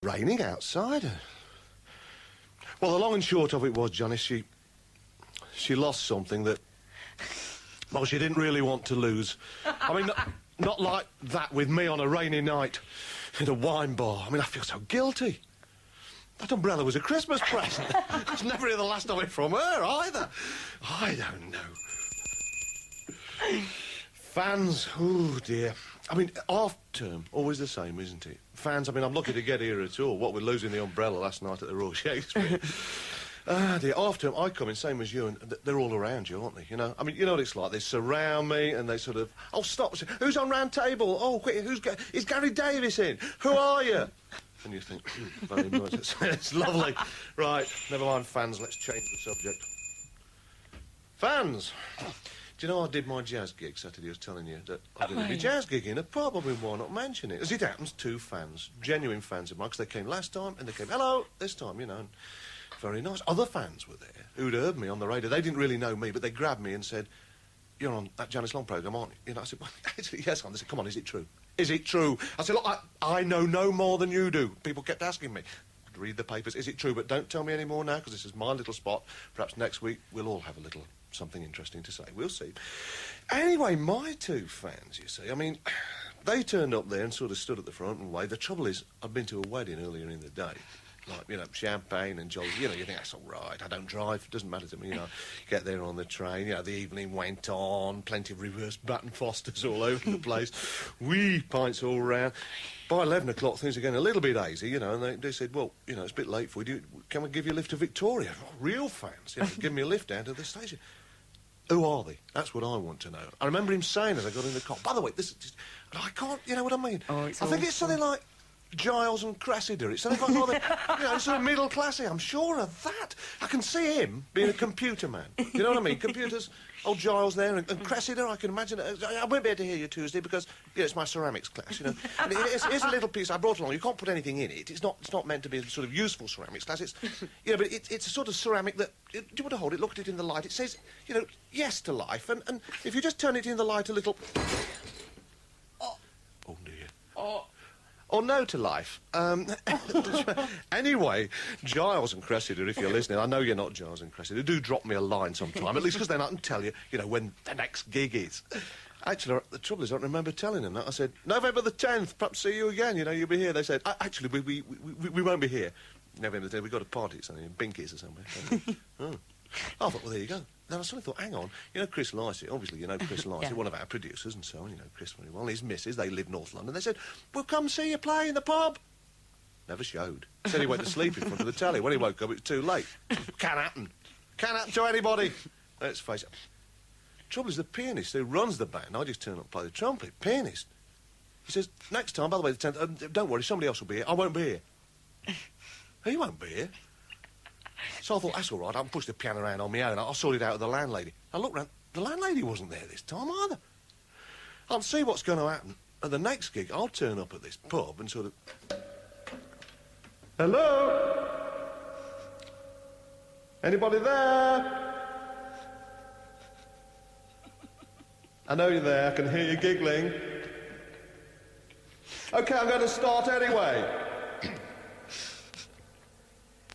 raining outside. Well, the long and short of it was, Janice, she lost something that, well, she didn't really want to lose. I mean, not like that with me on a rainy night in a wine bar. I mean, I feel so guilty. That umbrella was a Christmas present. I was never hear the last of it from her, either. I don't know. Fans, oh, dear. I mean, half term, always the same, isn't it? Fans, I mean, I'm lucky to get here at all. What with losing the umbrella last night at the Royal Shakespeare. Ah, dear, half term, I come in, same as you, and they're all around you, aren't they, you know? I mean, you know what it's like, they surround me, and they sort of, oh, stop, who's on round table? Oh, quick, is Gary Davis in? Who are you? And you think, very much, it's lovely. Right, never mind fans, let's change the subject. Fans! Do you know I did my jazz gig Saturday? I was telling you that I'm going to be jazz gigging a pub. I mean, why not mention it? As it happens, 2 fans, genuine fans of mine, 'cause they came last time and they came, hello, this time, you know, and very nice. Other fans were there who'd heard me on the radio. They didn't really know me, but they grabbed me and said, you're on that Janice Long programme, aren't you? You know, I said, well, actually, yes, I'm. They said, come on, is it true? Is it true? I said, look, I know no more than you do. People kept asking me. Read the papers, is it true? But don't tell me any more now, because this is my little spot. Perhaps next week we'll all have a little something interesting to say. We'll see. Anyway, my 2 fans, you see, I mean, they turned up there and sort of stood at the front and waved. The trouble is, I'd been to a wedding earlier in the day. Like, you know, champagne and jolly, you know, you think, that's all right, I don't drive, it doesn't matter to me, you know. Get there on the train, you know, the evening went on, plenty of reverse button Fosters all over the place, wee pints all round. By 11 o'clock, things are getting a little bit hazy, you know, and they said, well, you know, it's a bit late for you, can we give you a lift to Victoria? Oh, real fans, you know, give me a lift down to the station. Who are they? That's what I want to know. I remember him saying as I got in the car, by the way, this is just, I can't, you know what I mean? Oh, it's I think it's something like Giles and Cressida. It's something like, you know, sort of middle classy. I'm sure of that. I can see him being a computer man. You know what I mean? Computers, old Giles there, and Cressida, I can imagine. I won't be able to hear you Tuesday because, yeah, it's my ceramics class, you know. And it's a little piece I brought along. You can't put anything in it. It's not meant to be a sort of useful ceramics class. It's, you know, but it's a sort of ceramic that, do you want to hold it? Look at it in the light. It says, you know, yes to life. And if you just turn it in the light a little... Oh dear. Oh. Or no to life. Anyway, Giles and Cressida, if you're listening, I know you're not Giles and Cressida, do drop me a line sometime, at least because then I can tell you, you know, when the next gig is. Actually, the trouble is I don't remember telling them that. I said, November the 10th, perhaps see you again, you know, you'll be here. They said, actually, we won't be here. November the 10th, we've got a party at something in Binkies or somewhere. Oh. I thought, well, there you go. Then I suddenly thought, hang on, you know Chris Lycett, obviously you know Chris Lycett, one of our producers and so on, you know Chris very well, his missus, they live North London. They said, we'll come see you play in the pub. Never showed. Said he went to sleep in front of the telly. When he woke up, it was too late. Can't happen. Can't happen to anybody. Let's face it. Trouble is, the pianist who runs the band, I just turn up and play the trumpet, pianist. He says, next time, by the way, the 10th, don't worry, somebody else will be here. I won't be here. He won't be here. So I thought, that's all right, I can push the piano around on my own. I'll sort it out with the landlady. I looked round, the landlady wasn't there this time either. I'll see what's going to happen. At the next gig, I'll turn up at this pub and sort of... Hello? Anybody there? I know you're there, I can hear you giggling. OK, I'm going to start anyway.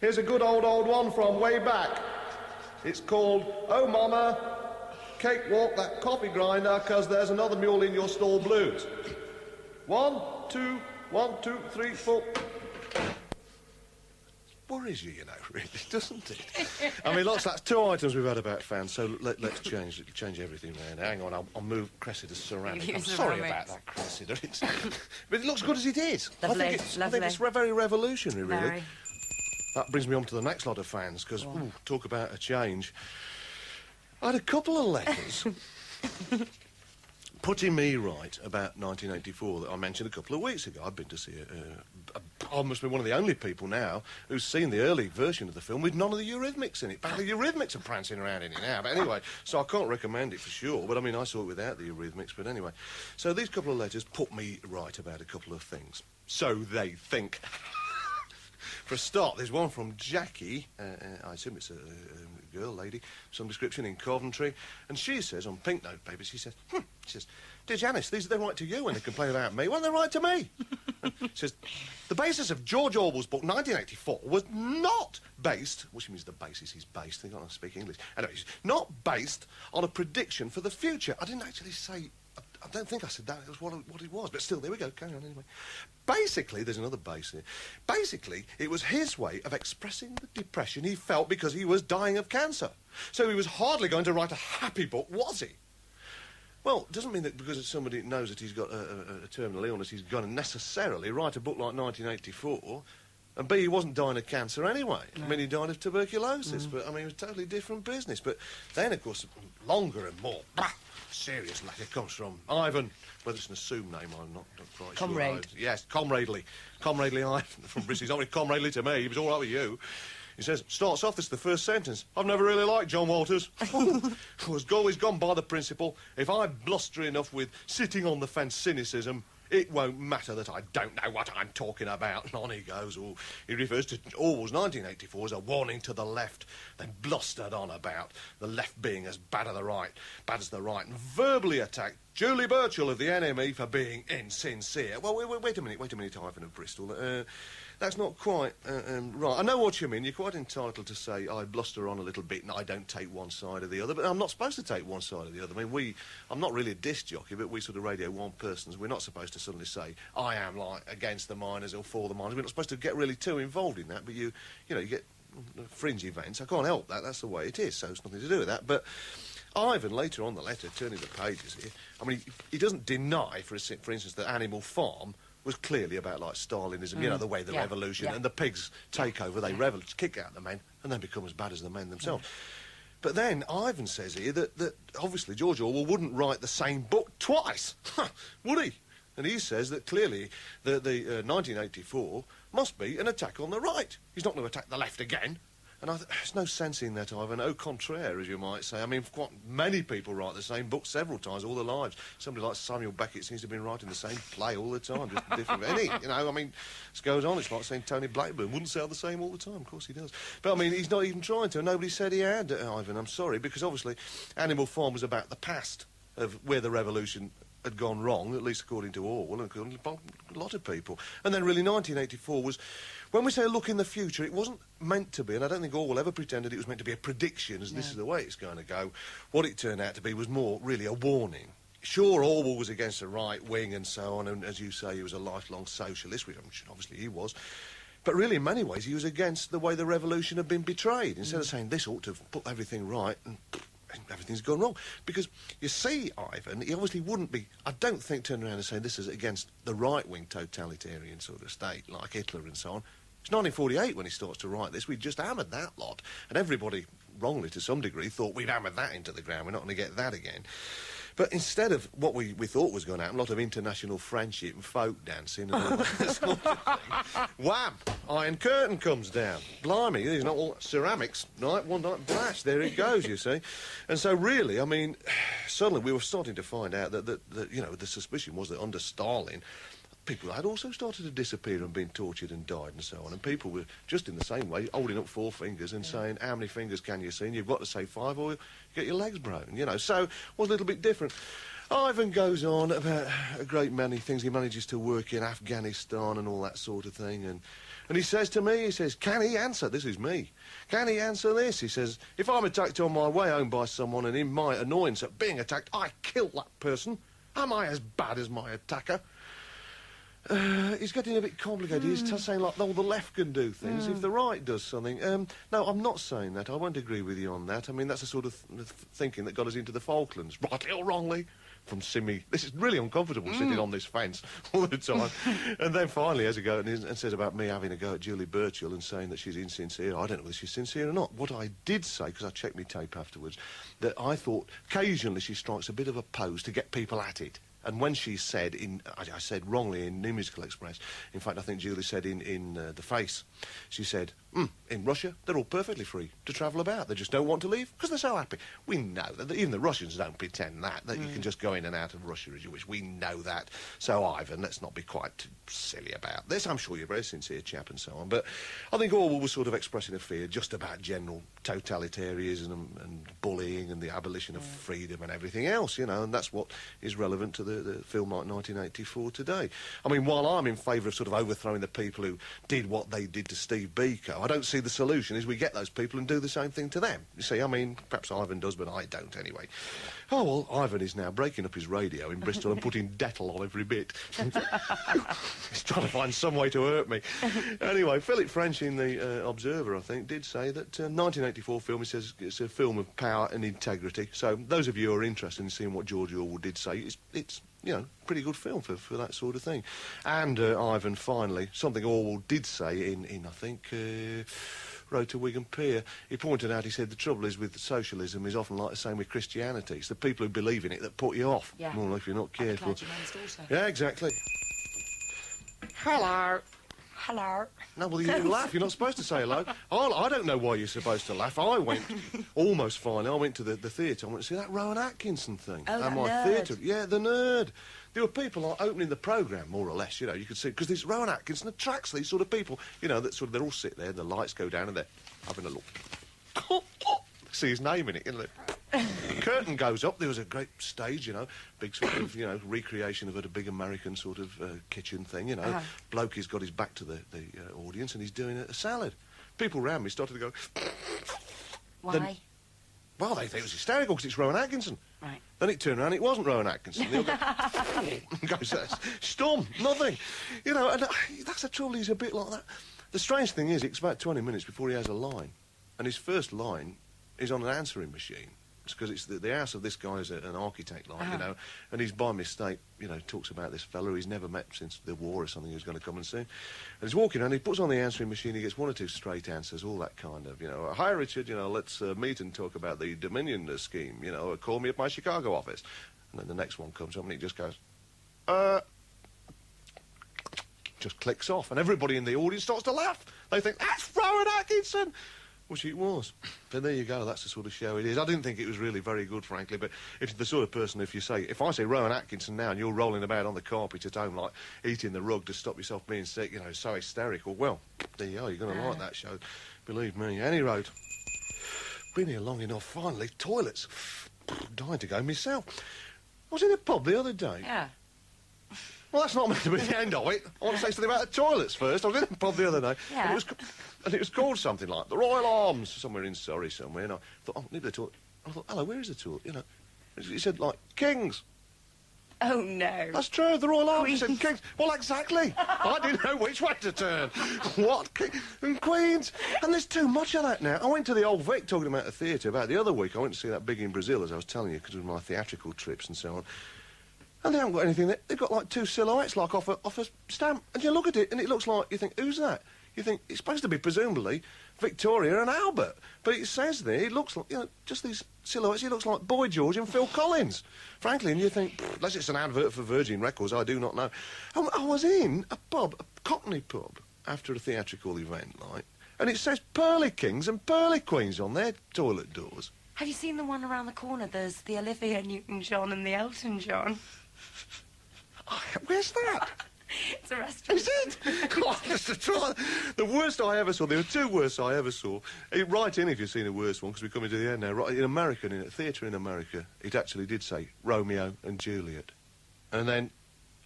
Here's a good old one from way back. It's called, Oh Mama, Cakewalk That Coffee Grinder, 'cause there's another mule in your stall blues. 1, 2, 1, 2, 3, 4. Worries you, you know, really, doesn't it? I mean, that's 2 items we've had about fans, so let's change everything round. Hang on, I'll move Cressida's ceramic. I'm sorry about that, Cressida. But it looks good as it is. Lovely, I think it's very revolutionary, really. Very. That brings me on to the next lot of fans, because, talk about a change. I had a couple of letters putting me right about 1984 that I mentioned a couple of weeks ago. I've been to see I must be one of the only people now who's seen the early version of the film with none of the Eurythmics in it. Apparently the Eurythmics are prancing around in it now. But anyway, so I can't recommend it for sure. But, I mean, I saw it without the Eurythmics. But anyway, so these couple of letters put me right about a couple of things. So they think. For a start, there's one from Jackie, I assume it's a girl, lady, some description in Coventry, and she says, on pink note paper, she says, Dear Janice, they write to you when they complain about me. Well, they write to me. She says, the basis of George Orwell's book, 1984, was not based, well, she means the basis is based, they can't speak English. Anyway, not based on a prediction for the future. I didn't actually say, I don't think I said that, it was what it was, but still, there we go, carry on anyway. Basically, there's another base here. Basically, it was his way of expressing the depression he felt because he was dying of cancer. So he was hardly going to write a happy book, was he? Well, it doesn't mean that because somebody knows that he's got a terminal illness, he's going to necessarily write a book like 1984, and B, he wasn't dying of cancer anyway. No. I mean, he died of tuberculosis, but, I mean, it was a totally different business. But then, of course, longer and more serious letter comes from Ivan, whether it's an assumed name, I'm not quite Comrade. sure. Yes, Comradely Ivan from Bristol. He's not really comradely to me, he was all right with you. He says, starts off, this is the first sentence. I've never really liked John Walters. Was always gone by the principle, if I bluster enough with sitting on the fence cynicism, it won't matter that I don't know what I'm talking about. And on he goes. Or he refers to Orwell's 1984 as a warning to the left, then blustered on about the left being as bad as the right, and verbally attacked Julie Birchall of the NME for being insincere. Well, wait a minute, Ivan of Bristol. That's not quite right. I know what you mean. You're quite entitled to say I bluster on a little bit and I don't take one side or the other, but I'm not supposed to take one side or the other. I mean, I'm not really a disc jockey, but we sort of Radio 1 persons, we're not supposed to suddenly say I am, like, against the miners or for the miners. We're not supposed to get really too involved in that, but you get fringe events. I can't help that. That's the way it is, so it's nothing to do with that. But Ivan, later on the letter, turning the pages here, I mean, he doesn't deny, for instance, that Animal Farm was clearly about, like, Stalinism, the way the revolution and the pigs take over, they kick out the men and then become as bad as the men themselves. But then Ivan says here that obviously George Orwell wouldn't write the same book twice, would he? And he says that clearly the 1984 must be an attack on the right. He's not going to attack the left again. And there's no sense in that, Ivan. Au contraire, as you might say. I mean, quite many people write the same book several times all their lives. Somebody like Samuel Beckett seems to have been writing the same play all the time, just different. I mean, this goes on. It's like saying Tony Blackburn wouldn't sell the same all the time. Of course he does. But, I mean, he's not even trying to. Nobody said he had, Ivan. I'm sorry, because obviously Animal Farm was about the past of where the revolution had gone wrong, at least according to Orwell and according to a lot of people. And then really 1984 was, when we say a look in the future, it wasn't meant to be, and I don't think Orwell ever pretended it was meant to be a prediction, as this is the way it's going to go. What it turned out to be was more really a warning. Sure, Orwell was against the right wing and so on, and as you say, he was a lifelong socialist, which obviously he was. But really, in many ways, he was against the way the revolution had been betrayed. Instead of saying this ought to have put everything right, and everything's gone wrong. Because, you see, Ivan, he obviously wouldn't be, I don't think, turning around and saying this is against the right-wing totalitarian sort of state, like Hitler and so on. It's 1948 when he starts to write this. We'd just hammered that lot. And everybody, wrongly to some degree, thought we'd hammered that into the ground. We're not going to get that again. But instead of what we thought was going to happen, a lot of international friendship and folk dancing and all that sort of thing, wham! Iron Curtain comes down. Blimey, these are not all ceramics, right? One night blast, there it goes, you see. And so really, I mean, suddenly we were starting to find out that the suspicion was that under Stalin, people had also started to disappear and been tortured and died and so on. And people were just in the same way holding up 4 fingers and saying, how many fingers can you see? And you've got to say 5 or you get your legs broken, So it was a little bit different. Ivan goes on about a great many things. He manages to work in Afghanistan and all that sort of thing. And he says to me, can he answer? This is me. Can he answer this? He says, if I'm attacked on my way home by someone and in my annoyance at being attacked, I kill that person, am I as bad as my attacker? He's getting a bit complicated. He's saying, like, the left can do things if the right does something. No, I'm not saying that. I won't agree with you on that. I mean, that's the sort of thinking that got us into the Falklands. Rightly or wrongly, from Simi. This is really uncomfortable, sitting on this fence all the time. And then finally has a go and says about me having a go at Julie Birchall and saying that she's insincere. I don't know whether she's sincere or not. What I did say, because I checked my tape afterwards, that I thought occasionally she strikes a bit of a pose to get people at it. And when she said I said wrongly in New Musical Express, in fact I think Julie said in The Face, she said, in Russia they're all perfectly free to travel about, they just don't want to leave because they're so happy. We know that, even the Russians don't pretend that you can just go in and out of Russia as you wish. We know that. So Ivan, let's not be quite too silly about this. I'm sure you're a very sincere chap and so on, but I think Orwell was sort of expressing a fear just about general totalitarianism and bullying and the abolition of freedom and everything else, you know, and that's what is relevant to the film like 1984 today. I mean, while I'm in favour of sort of overthrowing the people who did what they did to Steve Biko, I don't see the solution is we get those people and do the same thing to them. You see, I mean, perhaps Ivan does, but I don't anyway. Oh, well, Ivan is now breaking up his radio in Bristol and putting Dettol on every bit. He's trying to find some way to hurt me. Anyway, Philip French in The Observer, I think, did say that 1984 film, he says, it's a film of power and integrity. So those of you who are interested in seeing what George Orwell did say, it's you know, pretty good film for that sort of thing. And Ivan, finally, something Orwell did say in I think, Road to Wigan Pier. He pointed out, he said, the trouble is with socialism is often like the same with Christianity. It's the people who believe in it that put you off. Yeah. More if you're not careful. Yeah, exactly. Hello. Hello. No, well, you laugh. You're not supposed to say hello. I don't know why you're supposed to laugh. I went, almost finally, I went to the theatre. I went to see that Rowan Atkinson thing. Oh, that my nerd. theatre. Yeah, the nerd. There were people like opening the programme, more or less, you know, you could see, because this Rowan Atkinson attracts these sort of people, you know, that sort of, they all sit there, the lights go down and they're having a look. See his name in it, you know. The curtain goes up, there was a great stage, you know, big sort of, you know, recreation of a big American sort of kitchen thing, you know. Bloke, he's got his back to the audience and he's doing a salad. People round me started to go... Why? Well, they think it was hysterical because it's Rowan Atkinson. Right. Then it turned around, it wasn't Rowan Atkinson. They all go, goes, storm, nothing. You know, and that's the trouble, he's a bit like that. The strange thing is, it's about 20 minutes before he has a line. And his first line is on an answering machine. It's because it's the house of this guy is an architect, like, you know, and he's by mistake, you know, talks about this fellow he's never met since the war or something who's going to come and see him. And he's walking around, he puts on the answering machine, he gets one or two straight answers, all that kind of, you know, hi, Richard, you know, let's meet and talk about the Dominion scheme, you know, call me at my Chicago office. And then the next one comes up and he just goes, just clicks off, and everybody in the audience starts to laugh. They think, that's Rowan Atkinson! Which it was. But there you go, that's the sort of show it is. I didn't think it was really very good, frankly, but if the sort of person, if I say Rowan Atkinson now and you're rolling about on the carpet at home, like, eating the rug to stop yourself being sick, you know, so hysterical, well, there you go, you're going to like that show. Believe me. Any road. Been here long enough, finally. Toilets. Dying to go myself. I was in a pub the other day. Yeah. Well, that's not meant to be the end of it. I want to say something about the toilets first. I was in a pub the other day. Yeah. And it was called something like the Royal Arms, somewhere in Surrey somewhere. And I thought, oh, need the toilet. I thought, hello, where is the toilet? You know, he said, like, Kings. Oh, no. That's true, the Royal Arms. He said Kings. Well, exactly. I didn't know which way to turn. What? And Queens. And there's too much of that now. I went to the Old Vic, talking about the theatre, about the other week. I went to see that big in Brazil, as I was telling you, because of my theatrical trips and so on. And they haven't got anything there. They've got, like, two silhouettes, like, off a stamp. And you look at it, and it looks like, you think, who's that? You think, it's supposed to be, presumably, Victoria and Albert. But it says there, it looks like, you know, just these silhouettes, it looks like Boy George and Phil Collins. Frankly, and you think, unless it's an advert for Virgin Records, I do not know. And I was in a pub, a Cockney pub, after a theatrical event, like, and it says Pearly Kings and Pearly Queens on their toilet doors. Have you seen the one around the corner? There's the Olivia Newton-John and the Elton John. Where's that? It's a restaurant. Is it? The worst I ever saw, there were two worst I ever saw. Write in if you've seen a worse one, because we're coming to the end now. Right, in America, in a theatre in America, it actually did say Romeo and Juliet. And then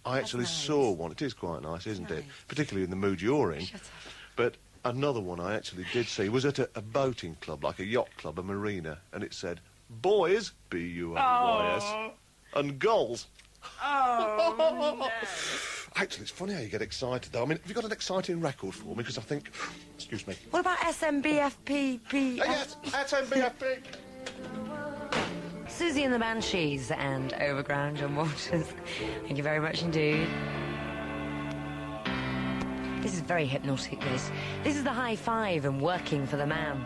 I actually saw one. It is quite nice, isn't it? Particularly in the mood you're in. Shut up. But another one I actually did see was at a boating club, like a yacht club, a marina, and it said, boys, B-U-N-Y-S, and girls. Oh, no. Actually, it's funny how you get excited, though. I mean, have you got an exciting record for me? Because I think... Excuse me. What about SNBPFP? Yes, SNBPFP. Susie and the Banshees and Overground, John Waters. Thank you very much indeed. This is very hypnotic, this. This is the high five and working for the man.